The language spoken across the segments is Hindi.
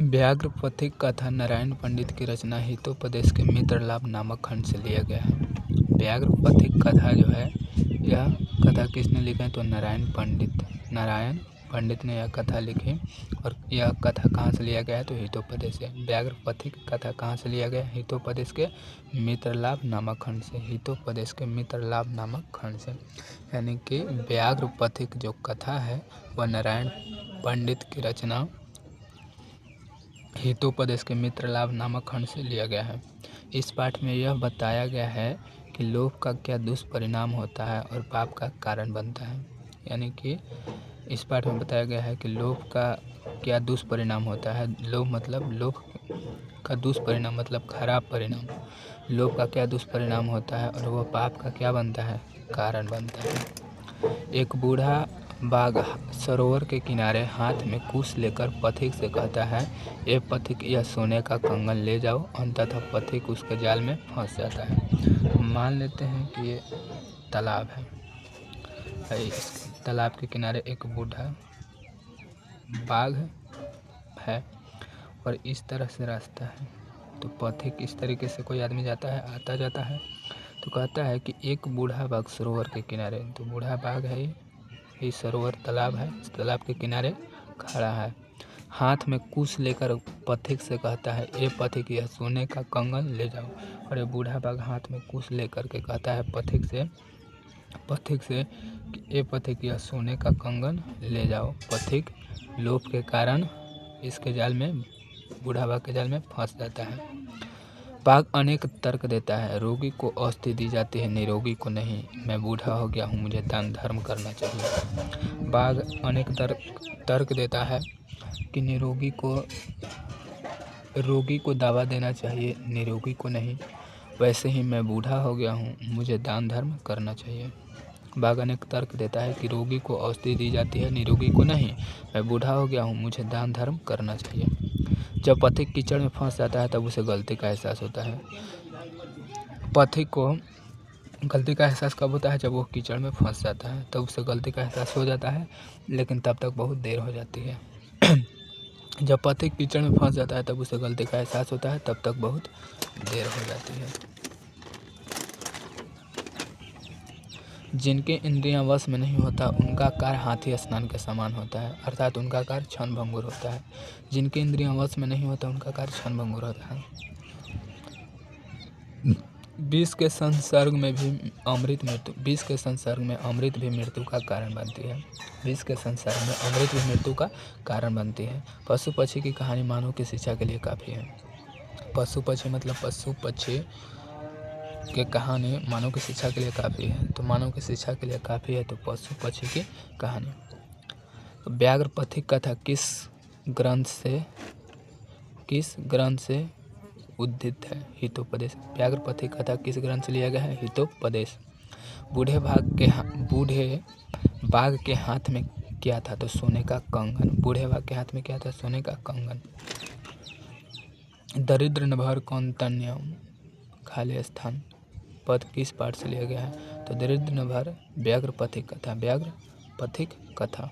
व्याघ्र पथिक कथा नारायण पंडित की रचना हितोपदेश के मित्रलाभ नामक खंड से लिया गया है। व्याघ्र पथिक कथा जो है, यह कथा किसने लिखी है तो नारायण पंडित ने यह कथा लिखी। और यह कथा कहाँ से लिया गया है तो हितोपदेश से। व्याघ्र पथिक कथा कहाँ से लिया गया है? हितोपदेश के मित्रलाभ नामक खंड से। हितोपदेश के मित्रलाभ नामक खंड से, यानी कि व्याघ्र पथिक जो कथा है वह नारायण पंडित की रचना हितोपदेश के मित्रलाभ नामक खंड से लिया गया है। इस पाठ में यह बताया गया है कि लोभ का क्या दुष्परिणाम होता है और पाप का कारण बनता है। यानी कि इस पाठ में बताया गया है कि लोभ का क्या दुष्परिणाम होता है। लोभ का दुष्परिणाम मतलब खराब परिणाम। लोभ का क्या दुष्परिणाम होता है और वह पाप का क्या बनता है, कारण बनता है। एक बूढ़ा बाघ सरोवर के किनारे हाथ में कुश लेकर पथिक से कहता है, ए पथिक, यह सोने का कंगन ले जाओ। अंततः पथिक उसके जाल में फंस जाता है। मान लेते हैं कि ये तालाब है। इस तालाब के किनारे एक बूढ़ा बाघ है और इस तरह से रास्ता है। तो पथिक इस तरीके से कोई आदमी जाता है, आता जाता है, तो कहता है कि एक बूढ़ा बाघ सरोवर के किनारे। तो बूढ़ा बाघ है, ये सरोवर तालाब है, इस तालाब के किनारे खड़ा है। हाथ में कुश लेकर पथिक से कहता है, ए पथिक, यह सोने का कंगन ले जाओ। और ये बूढ़ा बाघ हाथ में कुश लेकर के कहता है पथिक से कि ए पथिक, यह सोने का कंगन ले जाओ। पथिक लोभ के कारण इसके जाल में, बूढ़ा बाघ के जाल में फंस जाता है। बाघ अनेक तर्क देता है। रोगी को औषधि दी जाती है, निरोगी को नहीं। मैं बूढ़ा हो गया हूँ, मुझे दान धर्म करना चाहिए। बाघ अनेक तर्क देता है कि रोगी को दवा देना चाहिए, निरोगी को नहीं। वैसे ही मैं बूढ़ा हो गया हूँ, मुझे दान धर्म करना चाहिए। बाघ अनेक तर्क देता है कि रोगी को औषधि दी जाती है, निरोगी को नहीं। मैं बूढ़ा हो गया हूँ, मुझे दान धर्म करना चाहिए। जब पथिक कीचड़ में फंस जाता है तब उसे गलती का एहसास होता है। पथिक को गलती का एहसास कब होता है? जब वो कीचड़ में फंस जाता है तब उसे गलती का एहसास हो जाता है, लेकिन तब तक बहुत देर हो जाती है। जब पथिक कीचड़ में फंस जाता है तब उसे गलती का एहसास होता है, तब तक बहुत देर हो जाती है। जिनके इंद्रियां वश में नहीं होता उनका कार्य हाथी स्नान के समान होता है, अर्थात उनका कार्य क्षण भंगुर होता है। जिनके इंद्रियां वश में नहीं होता उनका कार्य क्षण भंगुर होता है। विष के संसर्ग में अमृत भी मृत्यु का कारण बनती है। विष के संसर्ग में अमृत भी मृत्यु का कारण बनती है। पशु पक्षी की कहानी मानव की शिक्षा के लिए काफ़ी है। पशु पक्षी की कहानी मानव की शिक्षा के लिए काफ़ी है। तो मानव की शिक्षा के लिए काफ़ी है तो पशु पक्षी की कहानी। तो व्याघ्र पथिक कथा किस ग्रंथ से उद्धृत है? हितोपदेश। व्याघ्र पथिक कथा किस ग्रंथ से लिया गया है? हितोपदेश। बूढ़े बाघ के हाथ में क्या था? तो सोने का कंगन। बूढ़े बाघ के हाथ में क्या था? सोने का कंगन। दरिद्र न भर कौन तन्य खाली स्थान पद किस पाठ से लिया गया है? तो दरिद्र न भर व्याघ्र पथिक कथा। व्याघ्र पथिक कथा।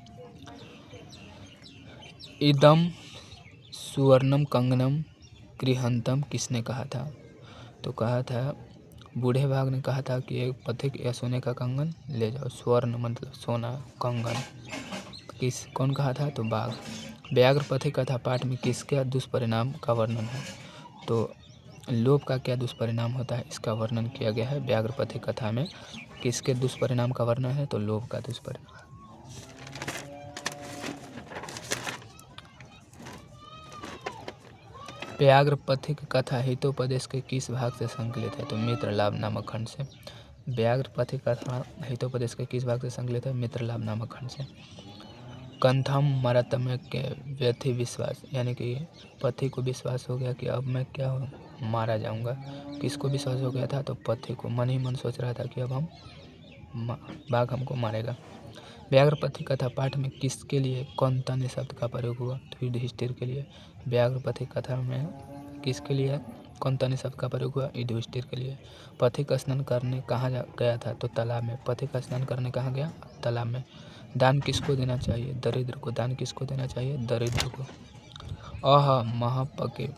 इदम सुवर्णम कंगनम गृहंतम किसने कहा था? तो कहा था, बूढ़े बाघ ने कहा था कि एक पथिक या सोने का कंगन ले जाओ। स्वर्ण मतलब सोना, कंगन कौन कहा था? तो बाघ। व्याघ्र पथिक कथा पाठ में किसके दुष्परिणाम का वर्णन है? तो लोभ का क्या दुष्परिणाम होता है, इसका वर्णन किया गया है व्याघ्र पथिक कथा में। किसके दुष्परिणाम का वर्णन है? तो लोभ का दुष्परिणाम। व्याघ्र पथिक कथा हितोपदेश के किस भाग से संकलित है? तो मित्रलाभ नामक खंड से। व्याघ्र पथिक कथा हितोपदेश के किस भाग से संकलित है? मित्रलाभ नामक खंड से। कंथम मरतम के व्यथी विश्वास, यानी कि पथिक को विश्वास हो गया कि अब मैं क्या हूँ, मारा जाऊंगा। किसको विश्वास हो गया था? तो पथिक को। मन ही मन सोच रहा था कि अब बाघ हमको मारेगा। व्याघ्र पथिक कथा पाठ में किसके लिए कौनतन्य शब्द का प्रयोग हुआ? तो युधिष्ठिर के लिए। व्याघ्र पथिक कथा में किसके लिए कौनतन्य शब्द का प्रयोग हुआ? युधिष्ठिर के लिए। पथिक स्नान करने कहाँ गया था? तो तालाब में। पथिक स्नान करने कहाँ गया? तालाब में। दान किसको देना चाहिए? दरिद्र को। दान किसको देना चाहिए? दरिद्र को। मह पके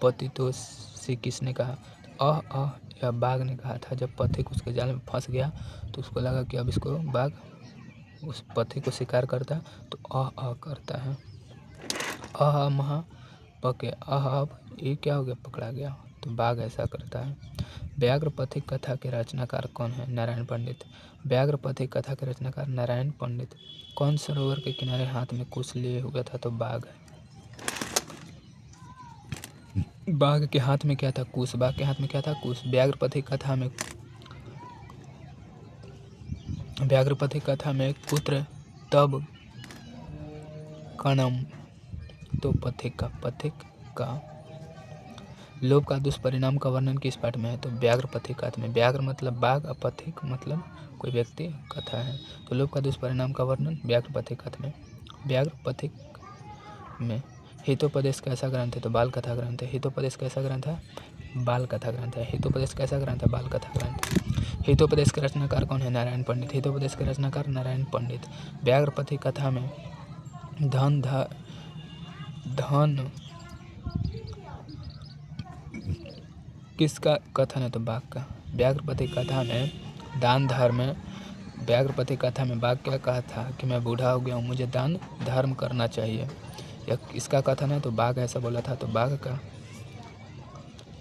पतितो से किसने कहा? यह बाघ ने कहा था। जब पथिक उसके जाल में फंस गया तो उसको लगा कि अब इसको बाघ उस पथिक को शिकार करता है, तो करता है। मह पके अब ये क्या हो गया? पकड़ा गया। तो बाघ ऐसा करता है। व्याघ्र पथिक कथा के रचनाकार कौन है? नारायण पंडित। व्याघ्र पथिक कथा के रचनाकार नारायण पंडित। कौन सरोवर के किनारे हाथ में कुश लिए हुआ था? तो बाघ है। बाघ के हाथ में क्या था? कुश। बाघ के हाथ में क्या था? कुश। व्याघ्रपथिक कथा में कुत्र तब कणम, तो पथिक का। लोभ का दुष्परिणाम का वर्णन किस पाठ में है? तो व्याघ्रपथिक कथा में। व्याघ्र मतलब बाघ और पथिक मतलब कोई व्यक्ति, कथा है। तो लोभ का दुष्परिणाम का वर्णन व्याघ्रपथिक कथा में। व्याघ्रपथिक में हितोपदेश कैसा ग्रंथ है? तो बाल कथा ग्रंथ है। हितोपदेश कैसा ग्रंथ है? बाल कथा ग्रंथ है। हितोपदेश कैसा ग्रंथ है? बाल कथा ग्रंथ। हितोपदेश के रचनाकार कौन है? नारायण पंडित। हितोपदेश के रचनाकार नारायण पंडित। व्याघ्रपथिक कथा में धन किसका कथन है? तो बाघ का। व्याघ्रपथिक कथा में दान धर्म। व्याघ्रपथिक कथा में बाघ क्या कहा था? कि मैं बूढ़ा हो गया हूँ, मुझे दान धर्म करना चाहिए। यह किसका कथन है? तो बाघ ऐसा बोला था। तो बाघ का।